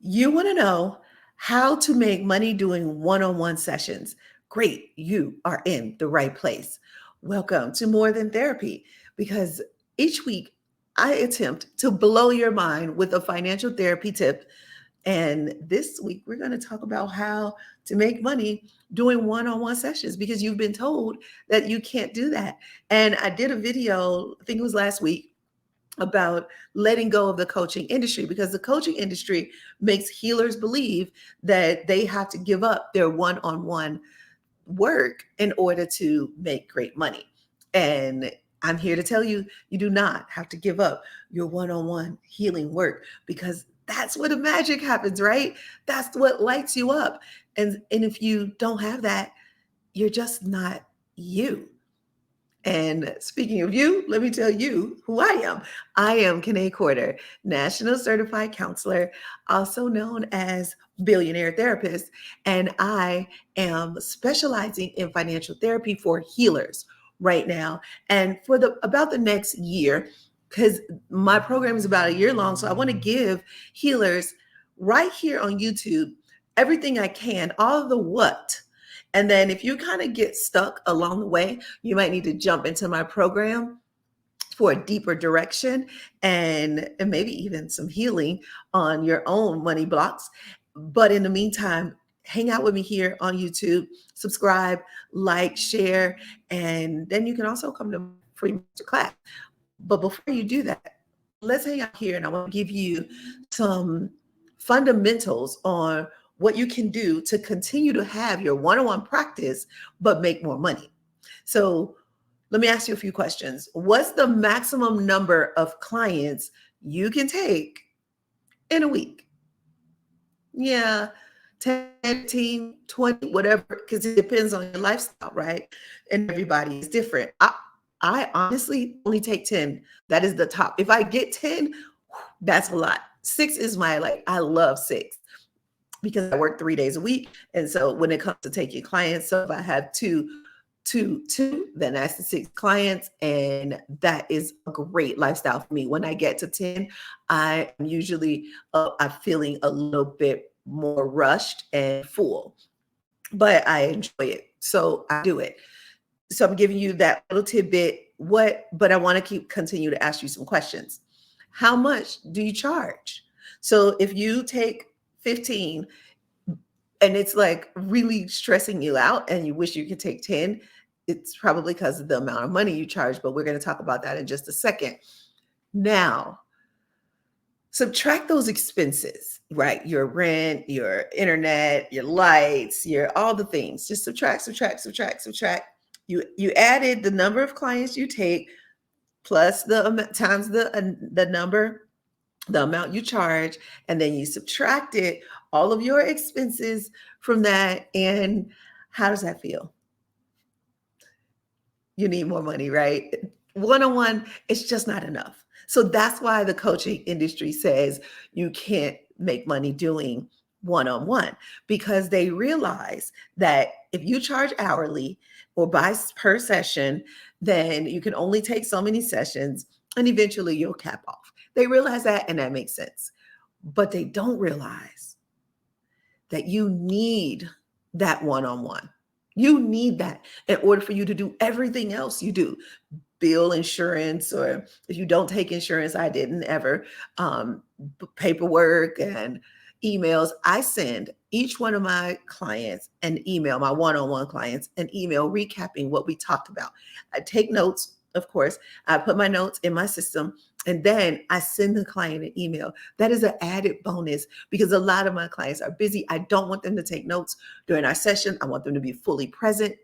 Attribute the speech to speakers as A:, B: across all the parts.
A: You want to know how to make money doing one on one sessions? Great, you are in the right place. Welcome to More Than Therapy because each week I attempt to blow your mind with a financial therapy tip. And this week we're going to talk about how to make money doing one on one sessions because you've been told that you can't do that. And I did a video, I think it was last week, about letting go of the coaching industry because the coaching industry makes healers believe that they have to give up their one-on-one work in order to make great money. And I'm here to tell you, you do not have to give up your one-on-one healing work because that's where the magic happens, right? That's what lights you up. And if you don't have that, you're just not you. And speaking of you, let me tell you who I am. I am Kiné Corder, National Certified Counselor, also known as Billionaire Therapist, and I am specializing in financial therapy for healers right now. And for the about the next year, because my program is about a year long, so I want to give healers right here on YouTube everything I can, all of the what. And then if you kind of get stuck along the way, you might need to jump into my program for a deeper direction and maybe even some healing on your own money blocks. But in the meantime, hang out with me here on YouTube, subscribe, like, share, and then you can also come to my free masterclass. But before you do that, let's hang out here and I want to give you some fundamentals on what you can do to continue to have your one-on-one practice but make more money. So let me ask you a few questions. What's the maximum number of clients you can take in a week? Yeah, 10, 15, 20, whatever, because it depends on your lifestyle, right? And everybody is different. I honestly only take 10. That is the top. If I get 10, that's a lot. Six is my like, I love six because I work 3 days a week. And so when it comes to taking clients, so if I have two, then that's the six clients. And that is a great lifestyle for me. When I get to 10, I am usually I'm feeling a little bit more rushed and full, but I enjoy it. So I do it. So I'm giving you that little tidbit. But I want to continue to ask you some questions. How much do you charge? So if you take 15 and it's like really stressing you out and you wish you could take 10, it's probably because of the amount of money you charge, but we're going to talk about that in just a second. Now, subtract those expenses, right? Your rent, your internet, your lights, your all the things. Just subtract, subtract, subtract, subtract. You added the number of clients you take plus times the number, the amount you charge, and then you subtracted all of your expenses from that. And how does that feel? You need more money, right? One on one, it's just not enough. So that's why the coaching industry says you can't make money doing one on one because they realize that if you charge hourly or per session, then you can only take so many sessions and eventually you'll cap off. They realize that and that makes sense. But they don't realize that you need that one on one. You need that in order for you to do everything else you do. Bill insurance, or if you don't take insurance, I didn't ever, paperwork and emails. I send each one of my clients an email, my one on one clients, an email recapping what we talked about. I take notes, of course, I put my notes in my system. And then I send the client an email. That is an added bonus because a lot of my clients are busy. I don't want them to take notes during our session. I want them to be fully present.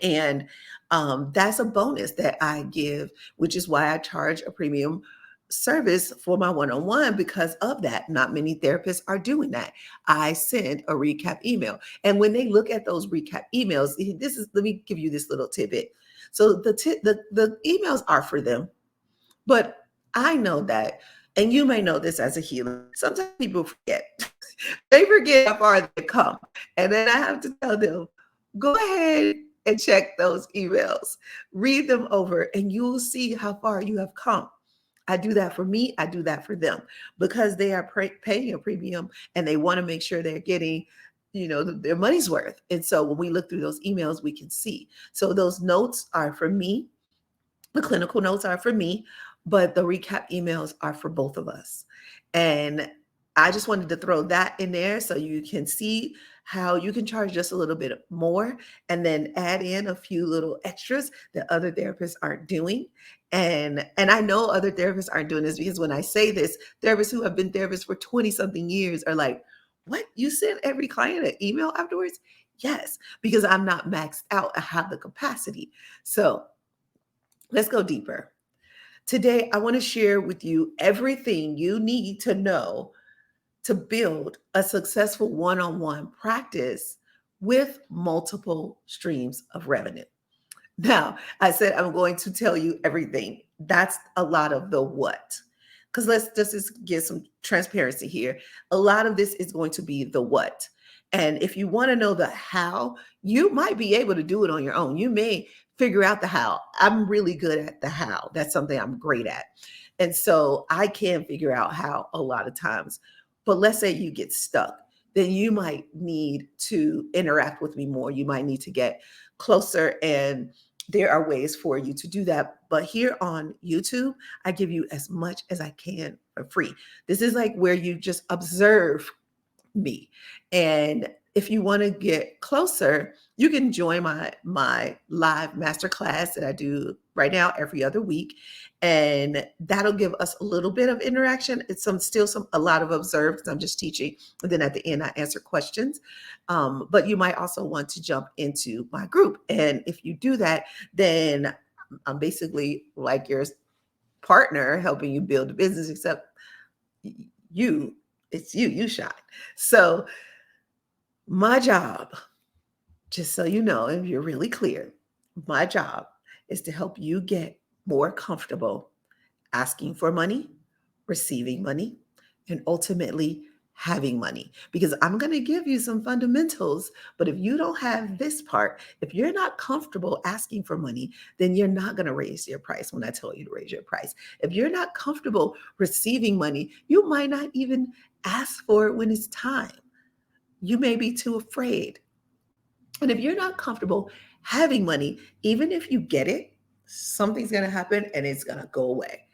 A: And that's a bonus that I give, which is why I charge a premium service for my one-on-one because of that. Not many therapists are doing that. I send a recap email. And when they look at those recap emails, let me give you this little tidbit. So the emails are for them, but I know that, and you may know this as a healer. Sometimes people forget. They forget how far they come. And then I have to tell them, go ahead and check those emails, read them over, and you'll see how far you have come. I do that for me. I do that for them because they are paying a premium and they want to make sure they're getting, their money's worth. And so when we look through those emails, we can see. So those notes are for me. The clinical notes are for me, but the recap emails are for both of us. And I just wanted to throw that in there so you can see how you can charge just a little bit more and then add in a few little extras that other therapists aren't doing. And I know other therapists aren't doing this because when I say this, therapists who have been therapists for 20 something years are like, what? You send every client an email afterwards? Yes, because I'm not maxed out. I have the capacity. So let's go deeper. Today, I want to share with you everything you need to know to build a successful one on one practice with multiple streams of revenue. Now, I said I'm going to tell you everything. That's a lot of the what. Because let's just get some transparency here. A lot of this is going to be the what. And if you want to know the how, you might be able to do it on your own. You may figure out the how. I'm really good at the how. That's something I'm great at. And so I can figure out how a lot of times. But let's say you get stuck, then you might need to interact with me more. You might need to get closer, and there are ways for you to do that. But here on YouTube, I give you as much as I can for free. This is like where you just observe me. And if you want to get closer, you can join my live masterclass that I do right now every other week. And that'll give us a little bit of interaction. It's a lot of observed because I'm just teaching. And then at the end, I answer questions. But you might also want to jump into my group. And if you do that, then I'm basically like your partner helping you build a business, except you shine. So my job, just so you know, if you're really clear, my job is to help you get more comfortable asking for money, receiving money, and ultimately having money. Because I'm going to give you some fundamentals, but if you don't have this part, if you're not comfortable asking for money, then you're not going to raise your price when I tell you to raise your price. If you're not comfortable receiving money, you might not even ask for it when it's time. You may be too afraid. And if you're not comfortable having money, even if you get it, something's going to happen and it's going to go away.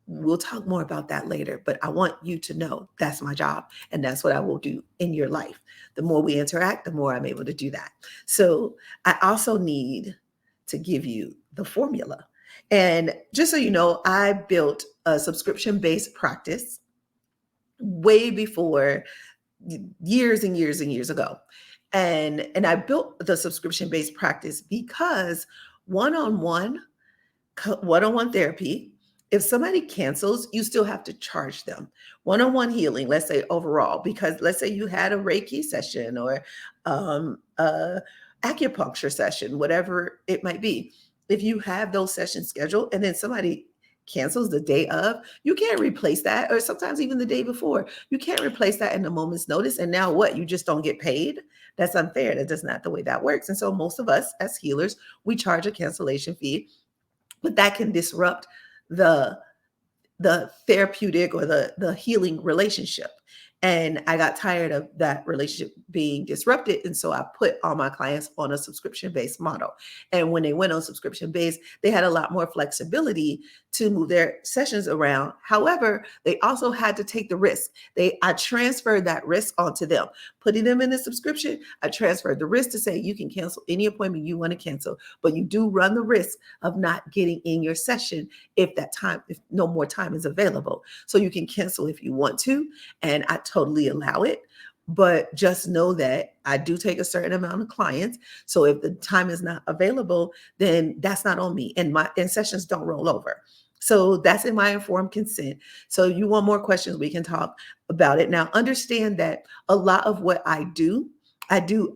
A: We'll talk more about that later, but I want you to know that's my job and that's what I will do in your life. The more we interact, the more I'm able to do that. So I also need to give you the formula. And just so you know, I built a subscription-based practice way before, years and years and years ago. And I built the subscription-based practice because one-on-one therapy, if somebody cancels, you still have to charge them. One-on-one healing, let's say overall, because let's say you had a Reiki session or a acupuncture session, whatever it might be. If you have those sessions scheduled and then somebody cancels the day of, you can't replace that, or sometimes even the day before. You can't replace that in a moment's notice. And now what? You just don't get paid? That's unfair. That is not the way that works. And so most of us as healers, we charge a cancellation fee, but that can disrupt the therapeutic or the healing relationship. And I got tired of that relationship being disrupted. And so I put all my clients on a subscription-based model. And when they went on subscription-based, they had a lot more flexibility to move their sessions around. However, they also had to take the risk. I transferred that risk onto them. Putting them in a subscription, I transferred the risk to say you can cancel any appointment you want to cancel, but you do run the risk of not getting in your session if no more time is available. So you can cancel if you want to, and I totally allow it. But just know that I do take a certain amount of clients. So if the time is not available, then that's not on me. And sessions don't roll over. So that's in my informed consent. So if you want more questions, we can talk about it. Now, understand that a lot of what I do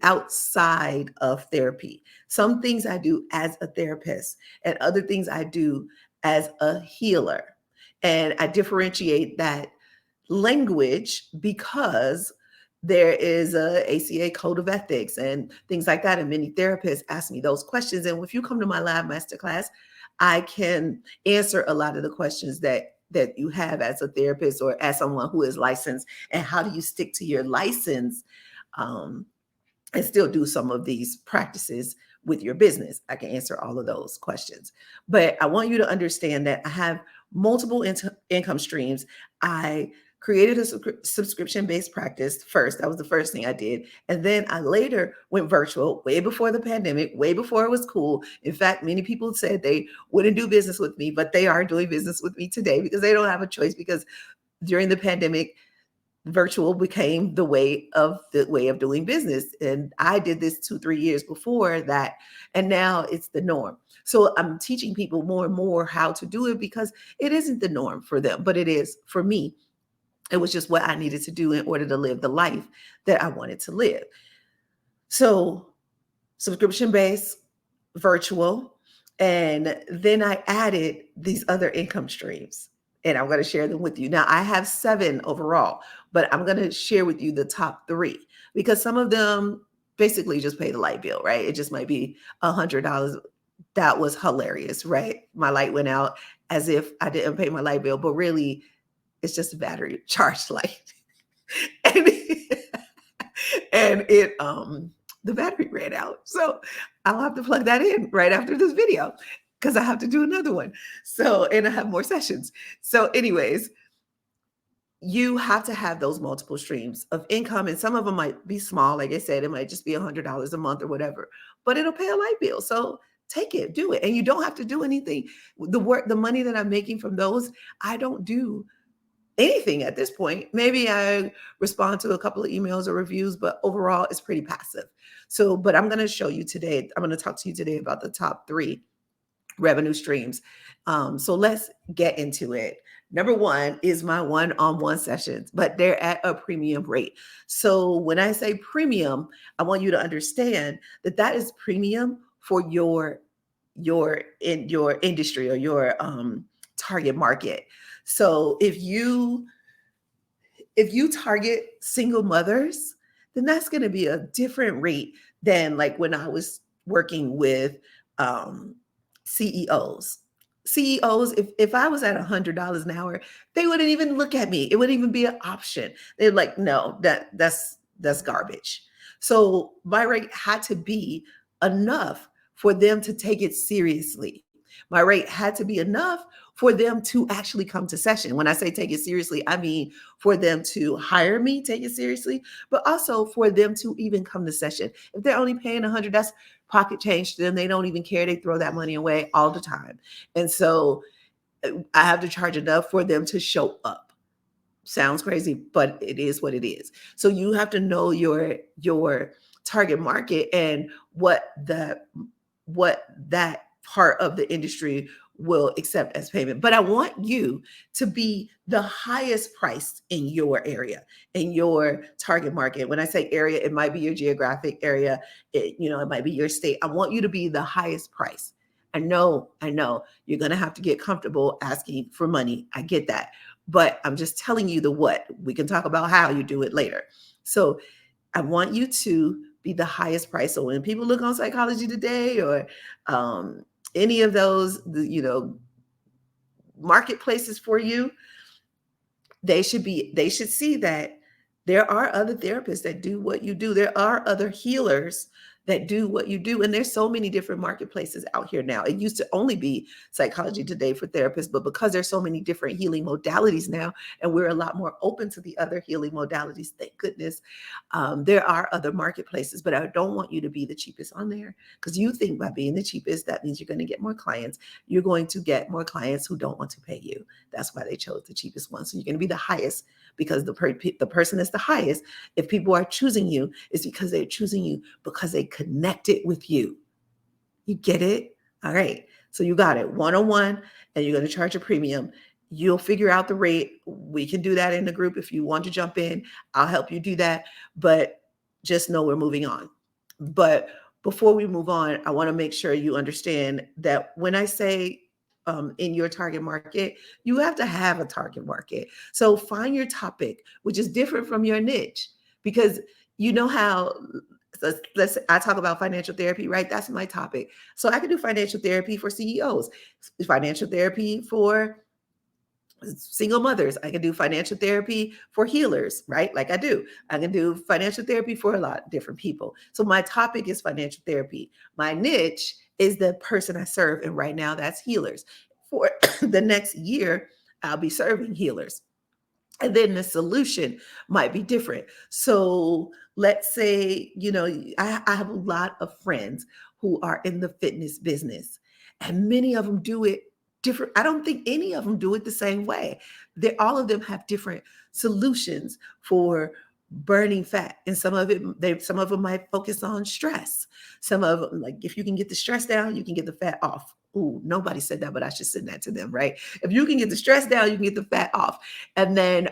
A: outside of therapy. Some things I do as a therapist and other things I do as a healer. And I differentiate that language because there is a ACA code of ethics and things like that. And many therapists ask me those questions. And if you come to my live masterclass, I can answer a lot of the questions that that you have as a therapist or as someone who is licensed, and how do you stick to your license um, and still do some of these practices with your business? I can answer all of those questions. But I want you to understand that I have multiple income streams. I created a subscription based practice first. That was the first thing I did. And then I later went virtual way before the pandemic, way before it was cool. In fact, many people said they wouldn't do business with me, but they are doing business with me today because they don't have a choice, because during the pandemic, virtual became the way of doing business. And I did this 2-3 years before that, and now it's the norm. So I'm teaching people more and more how to do it, because it isn't the norm for them, but it is for me. It was just what I needed to do in order to live the life that I wanted to live. So subscription based, virtual, and then I added these other income streams, and I'm going to share them with you. Now I have 7 overall, but I'm going to share with you the top 3, because some of them basically just pay the light bill, right? It just might be $100. That was hilarious, right? My light went out as if I didn't pay my light bill, but really it's just a battery charged light. and and the battery ran out. So I'll have to plug that in right after this video, because I have to do another one. So, and I have more sessions. So anyways, you have to have those multiple streams of income, and some of them might be small. Like I said, it might just be $100 a month or whatever, but it'll pay a light bill. So take it, do it. And you don't have to do anything. The money that I'm making from those, I don't do anything at this point. Maybe I respond to a couple of emails or reviews, but overall it's pretty passive. So, but I'm going to show you today, I'm going to talk to you today about the top 3 revenue streams. So let's get into it. Number 1 is my one-on-one sessions, but they're at a premium rate. So when I say premium, I want you to understand that that is premium for in your industry or your target market. So if you target single mothers, then that's going to be a different rate than like when I was working with um, CEOs. CEOs, if I was at $100 an hour, they wouldn't even look at me. It wouldn't even be an option. They're like, no, that's garbage. So my rate had to be enough for them to take it seriously. My rate had to be enough for them to actually come to session. When I say take it seriously, I mean for them to hire me, take it seriously, but also for them to even come to session. If they're only paying $100, that's pocket change to them. They don't even care. They throw that money away all the time. And so I have to charge enough for them to show up. Sounds crazy, but it is what it is. So you have to know your target market and what that part of the industry will accept as payment. But I want you to be the highest priced in your area, in your target market. When I say area, it might be your geographic area. It might be your state. I want you to be the highest price. I know you're going to have to get comfortable asking for money. I get that. But I'm just telling you the what. We can talk about how you do it later. So I want you to be the highest price. So when people look on Psychology Today or any of those, marketplaces for you, they should see that there are other therapists that do what you do. There are other healers that do what you do. And there's so many different marketplaces out here now. It used to only be Psychology Today for therapists, but because there's so many different healing modalities now, and we're a lot more open to the other healing modalities, thank goodness, there are other marketplaces. But I don't want you to be the cheapest on there, because you think by being the cheapest, that means you're going to get more clients. You're going to get more clients who don't want to pay you. That's why they chose the cheapest one. So you're going to be the highest, because the person that's the highest, if people are choosing you, is because they're choosing you because they connected with you. You get it? All right. So you got it. One-on-one, and you're going to charge a premium. You'll figure out the rate. We can do that in the group. If you want to jump in, I'll help you do that. But just know we're moving on. But before we move on, I want to make sure you understand that when I say in your target market, you have to have a target market. So find your topic, which is different from your niche, because you know how I talk about financial therapy, right? That's my topic. So I can do financial therapy for CEOs, financial therapy for Single mothers, I can do financial therapy for healers, right? Like I do. I can do financial therapy for a lot of different people. So my topic is financial therapy. My niche is the person I serve. And right now that's healers. For the next year, I'll be serving healers. And then the solution might be different. So let's say, I have a lot of friends who are in the fitness business, and many of them do it different. I don't think any of them do it the same way. All of them have different solutions for burning fat. And some of them might focus on stress. Some of them, like if you can get the stress down, you can get the fat off. Ooh, nobody said that, but I should send that to them, right? If you can get the stress down, you can get the fat off. And then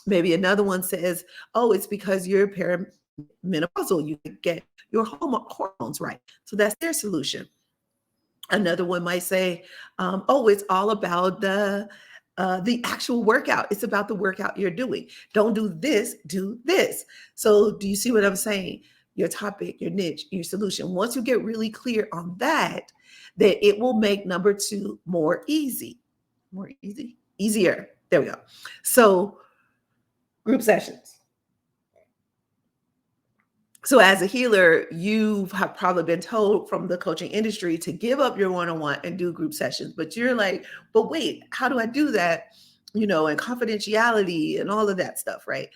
A: maybe another one says, oh, it's because you're perimenopausal. You get your hormones right. So that's their solution. Another one might say, oh, it's all about the actual workout. It's about the workout you're doing. Don't do this, do this. So do you see what I'm saying? Your topic, your niche, your solution. Once you get really clear on that, then it will make number two more easy. More easy? Easier. There we go. So group sessions. So as a healer, you have probably been told from the coaching industry to give up your one-on-one and do group sessions. But you're like, but wait, how do I do that? And confidentiality and all of that stuff, right?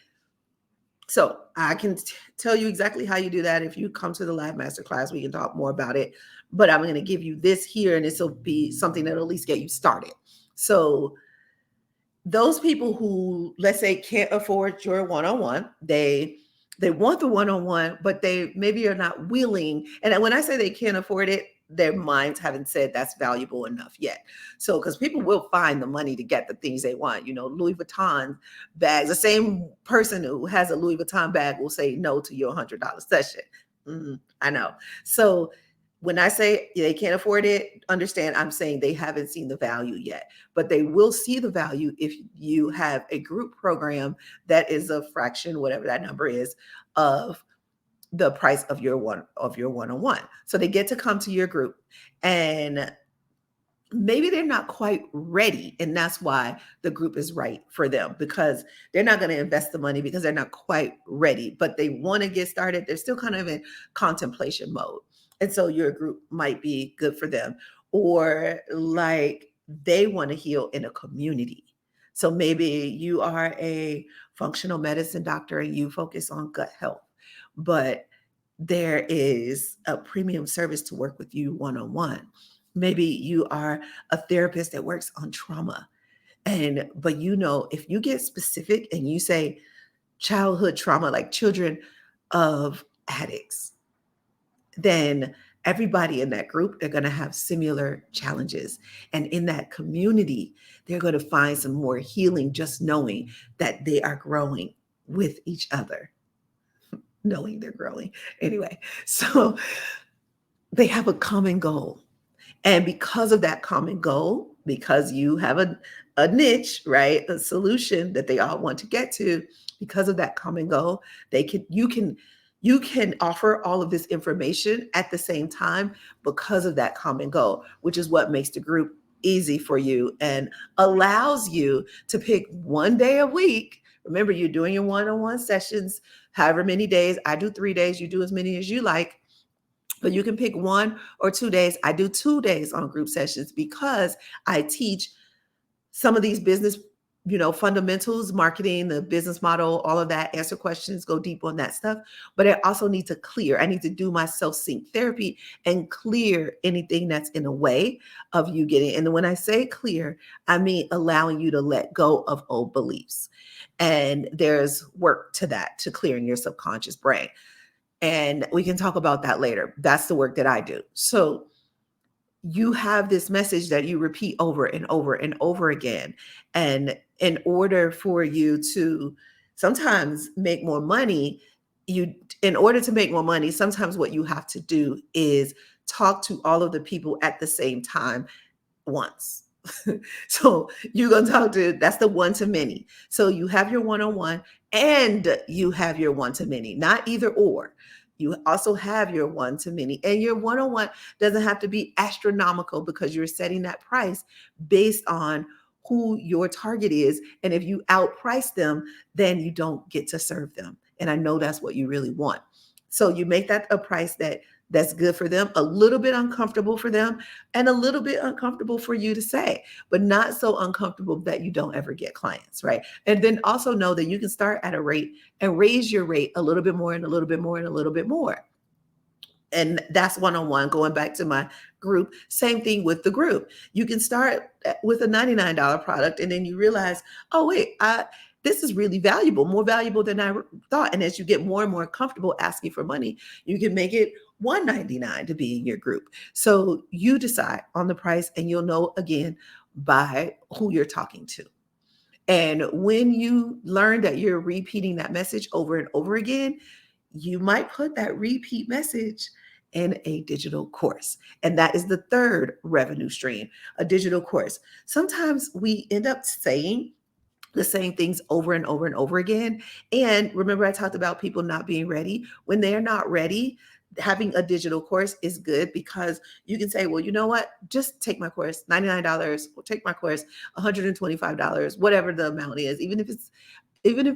A: So I can tell you exactly how you do that. If you come to the live masterclass, we can talk more about it. But I'm going to give you this here, and this will be something that'll at least get you started. So those people who, let's say, can't afford your one-on-one, they want the one-on-one, but they maybe are not willing. And when I say they can't afford it, their minds haven't said that's valuable enough yet. So, because people will find the money to get the things they want, Louis Vuitton bags. The same person who has a Louis Vuitton bag will say no to your $100 session. I know. So when I say they can't afford it, understand I'm saying they haven't seen the value yet, but they will see the value if you have a group program that is a fraction, whatever that number is, of the price of your one-on-one. So they get to come to your group, and maybe they're not quite ready. And that's why the group is right for them, because they're not going to invest the money because they're not quite ready, but they want to get started. They're still kind of in contemplation mode. And so your group might be good for them. Or like they want to heal in a community. So maybe you are a functional medicine doctor and you focus on gut health, but there is a premium service to work with you one-on-one. Maybe you are a therapist that works on trauma. But if you get specific and you say childhood trauma, like children of addicts, then everybody in that group, they're going to have similar challenges. And in that community, they're going to find some more healing just knowing that they are growing with each other, knowing they're growing. Anyway, so they have a common goal. And because of that common goal, because you have a niche, right? A solution that they all want to get to, because of that common goal, you can offer all of this information at the same time because of that common goal, which is what makes the group easy for you and allows you to pick one day a week. Remember, you're doing your one-on-one sessions, however many days. I do 3 days. You do as many as you like. But you can pick 1 or 2 days. I do 2 days on group sessions because I teach some of these business, fundamentals, marketing, the business model, all of that, answer questions, go deep on that stuff. But I also need to clear. I need to do my self-sync therapy and clear anything that's in the way of you getting. And when I say clear, I mean allowing you to let go of old beliefs. And there's work to that, to clearing your subconscious brain. And we can talk about that later. That's the work that I do. So you have this message that you repeat over and over and over again. And in order for you to sometimes make more money, in order to make more money, sometimes what you have to do is talk to all of the people at the same time once. So you're going to talk to, that's the one-to-many. So you have your one-on-one and you have your one-to-many, not either or. You also have your one-to-many, and your one-on-one doesn't have to be astronomical because you're setting that price based on who your target is. And if you outprice them, then you don't get to serve them. And I know that's what you really want. So you make that a price that's good for them, a little bit uncomfortable for them, and a little bit uncomfortable for you to say, but not so uncomfortable that you don't ever get clients, right? And then also know that you can start at a rate and raise your rate a little bit more and a little bit more and a little bit more. And that's one-on-one. Going back to my group, same thing with the group. You can start with a $99 product, and then you realize, oh wait, this is really valuable, more valuable than I thought. And as you get more and more comfortable asking for money, you can make it $199 to be in your group. So you decide on the price, and you'll know again by who you're talking to. And when you learn that you're repeating that message over and over again, you might put that repeat message in a digital course. And that is the third revenue stream, a digital course. Sometimes we end up saying the same things over and over and over again. And remember, I talked about people not being ready. When they're not ready, having a digital course is good, because you can say, well, you know what, just take my course, $99, or take my course, $125, whatever the amount is, even if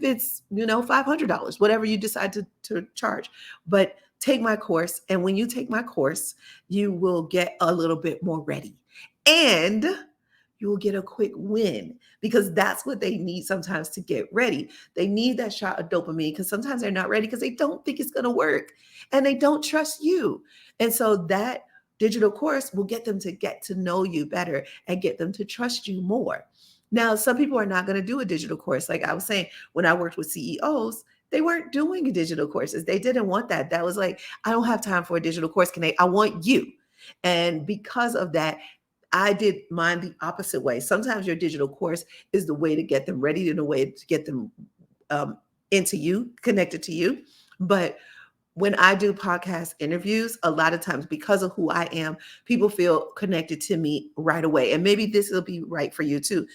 A: it's $500, whatever you decide to charge. But take my course. And when you take my course, you will get a little bit more ready. And you will get a quick win, because that's what they need sometimes to get ready. They need that shot of dopamine, because sometimes they're not ready because they don't think it's going to work and they don't trust you. And so that digital course will get them to get to know you better and get them to trust you more. Now, some people are not going to do a digital course. Like I was saying, when I worked with CEOs, they weren't doing digital courses. They didn't want that. That was like, I don't have time for a digital course. I want you. And because of that, I did mine the opposite way. Sometimes your digital course is the way to get them ready, and a way to get them into you, connected to you. But when I do podcast interviews, a lot of times, because of who I am, people feel connected to me right away. And maybe this will be right for you too.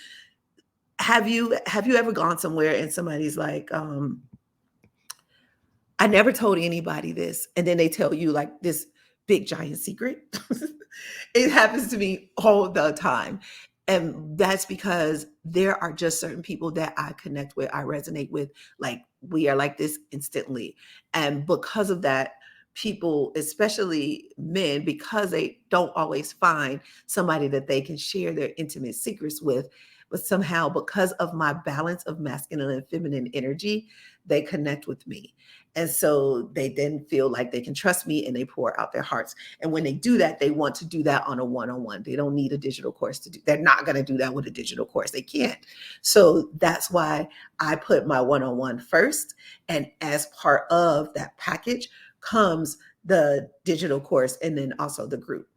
A: Have you ever gone somewhere and somebody's like, I never told anybody this, and then they tell you like this big giant secret? It happens to me all the time. And that's because there are just certain people that I connect with, I resonate with, like we are like this instantly. And because of that, people, especially men, because they don't always find somebody that they can share their intimate secrets with, but somehow, because of my balance of masculine and feminine energy, they connect with me. And so they then feel like they can trust me, and they pour out their hearts. And when they do that, they want to do that on a one-on-one. They don't need a digital course to do. They're not going to do that with a digital course. They can't. So that's why I put my one-on-one first. And as part of that package comes the digital course, and then also the group.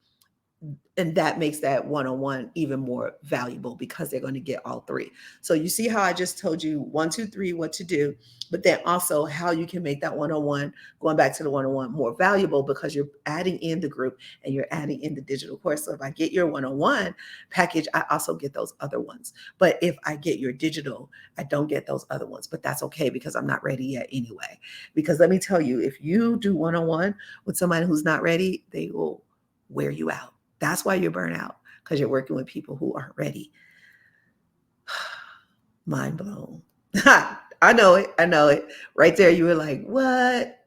A: And that makes that one-on-one even more valuable, because they're going to get all three. So you see how I just told you 1, 2, 3, what to do, but then also how you can make that one-on-one, going back to the one-on-one, more valuable, because you're adding in the group and you're adding in the digital course. So if I get your one-on-one package, I also get those other ones. But if I get your digital, I don't get those other ones. But that's okay, because I'm not ready yet anyway. Because let me tell you, if you do one-on-one with somebody who's not ready, they will wear you out. That's why you're burnt out, because you're working with people who aren't ready. Mind blown. I know it. I know it. Right there, you were like, what?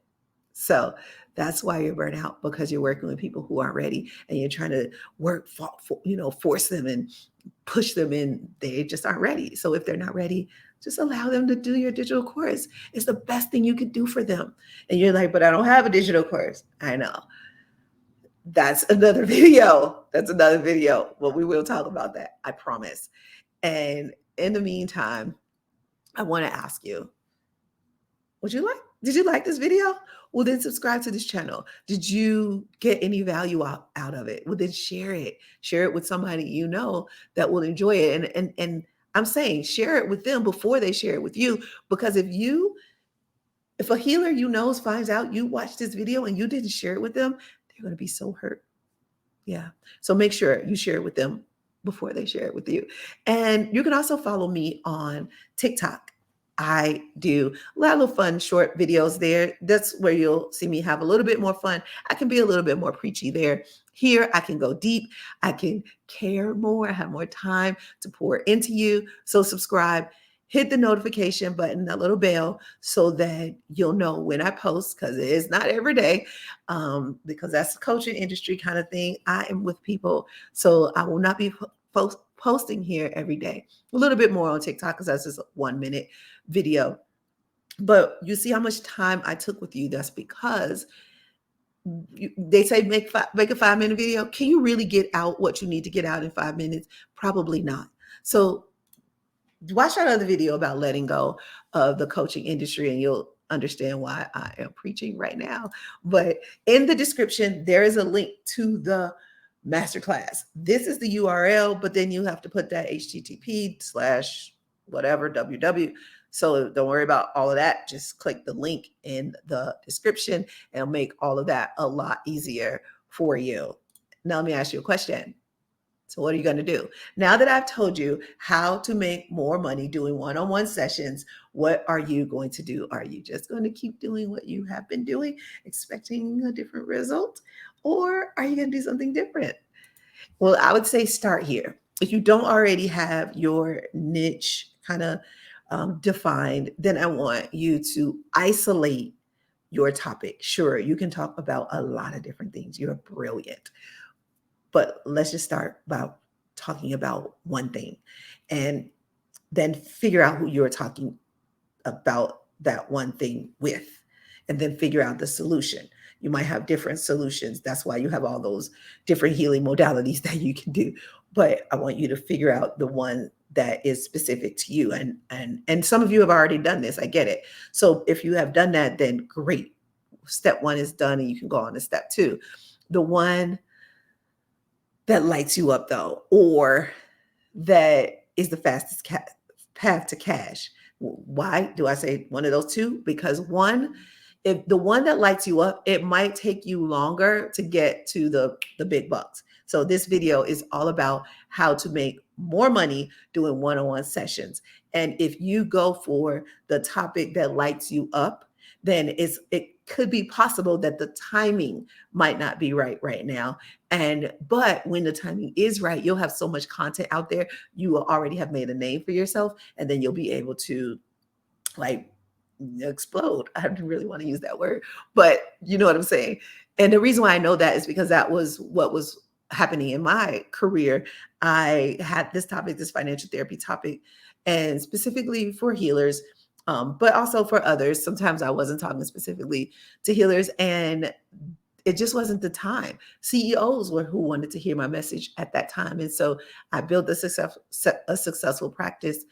A: So that's why you're burnt out, because you're working with people who aren't ready, and you're trying to force them and push them in. They just aren't ready. So if they're not ready, just allow them to do your digital course. It's the best thing you could do for them. And you're like, but I don't have a digital course. I know. That's another video. But we will talk about that, I promise. And in the meantime, I want to ask you, did you like this video? Well, then subscribe to this channel. Did you get any value out of it? Well, then share it. Share it with somebody you know that will enjoy it. And I'm saying, share it with them before they share it with you. Because if a healer you know finds out you watched this video and you didn't share it with them, they're going to be so hurt. Yeah. So make sure you share it with them before they share it with you. And you can also follow me on TikTok I do a lot of fun short videos there. That's where you'll see me have a little bit more fun. I can be a little bit more preachy there. Here, I can go deep. I can care more. I have more time to pour into you. So subscribe, hit the notification button, that little bell, so that you'll know when I post, because it is not every day, because that's the coaching industry kind of thing. I am with people, so I will not be posting here every day. A little bit more on TikTok because that's just a 1 minute video. But you see how much time I took with you. That's because they say make a 5 minute video. Can you really get out what you need to get out in 5 minutes? Probably not. So watch that other video about letting go of the coaching industry and you'll understand why I am preaching right now. But in the description, there is a link to the masterclass. This is the URL, but then you have to put that HTTP slash whatever www. So don't worry about all of that. Just click the link in the description and it'll make all of that a lot easier for you. Now let me ask you a question. So what are you going to do? Now that I've told you how to make more money doing one-on-one sessions, what are you going to do? Are you just going to keep doing what you have been doing, expecting a different result? Or are you going to do something different? Well, I would say start here. If you don't already have your niche kind of defined, then I want you to isolate your topic. Sure, you can talk about a lot of different things. You're brilliant. But let's just start by talking about one thing and then figure out who you're talking about that one thing with, and then figure out the solution. You might have different solutions. That's why you have all those different healing modalities that you can do. But I want you to figure out the one that is specific to you. And some of you have already done this. I get it. So if you have done that, then great. Step one is done and you can go on to step two. The one that lights you up though, or that is the fastest path to cash. Why do I say one of those two? Because one, if the one that lights you up, it might take you longer to get to the big bucks. So this video is all about how to make more money doing one-on-one sessions. And if you go for the topic that lights you up, then it could be possible that the timing might not be right now. But when the timing is right, you'll have so much content out there, you will already have made a name for yourself, and then you'll be able to like explode. I didn't really want to use that word, but you know what I'm saying. And the reason why I know that is because that was what was happening in my career. I had this topic, this financial therapy topic, and specifically for healers, but also for others. Sometimes I wasn't talking specifically to healers, and it just wasn't the time. CEOs were who wanted to hear my message at that time. And so I built a successful practice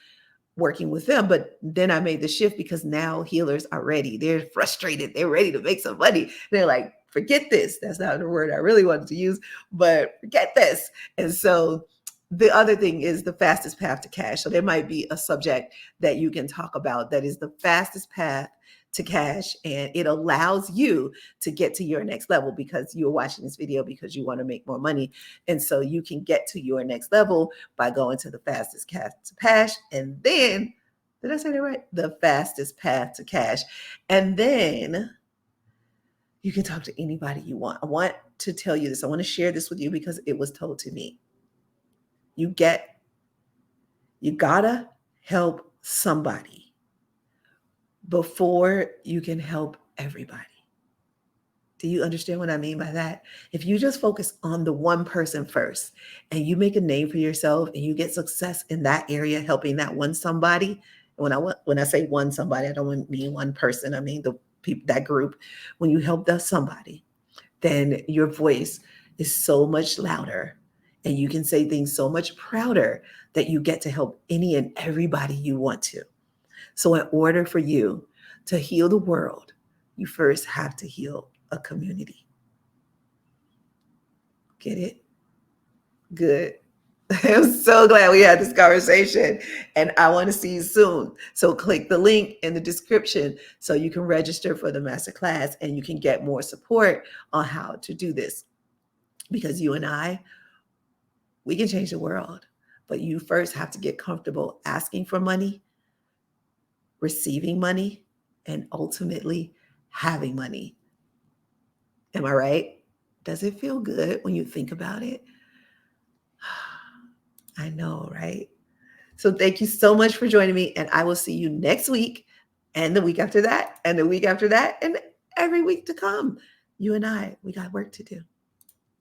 A: working with them. But then I made the shift because now healers are ready. They're frustrated. They're ready to make some money. They're like, forget this. That's not the word I really wanted to use, but forget this. And so the other thing is the fastest path to cash. So there might be a subject that you can talk about that is the fastest path to cash, and it allows you to get to your next level because you're watching this video because you want to make more money. And so you can get to your next level by going to the fastest path to cash. And then, did I say that right? The fastest path to cash. And then you can talk to anybody you want. I want to tell you this. I want to share this with you because it was told to me. You gotta help somebody before you can help everybody. Do you understand what I mean by that? If you just focus on the one person first and you make a name for yourself and you get success in that area, helping that one somebody. When I say one somebody, I don't mean one person. I mean the people, that group. When you help that somebody, then your voice is so much louder and you can say things so much prouder that you get to help any and everybody you want to. So in order for you to heal the world, you first have to heal a community. Get it? Good. I'm so glad we had this conversation, and I want to see you soon. So click the link in the description so you can register for the masterclass and you can get more support on how to do this. Because you and I, we can change the world, but you first have to get comfortable asking for money receiving money, and ultimately having money. Am I right? Does it feel good when you think about it? I know, right? So thank you so much for joining me. And I will see you next week and the week after that and the week after that and every week to come. You and I, we got work to do.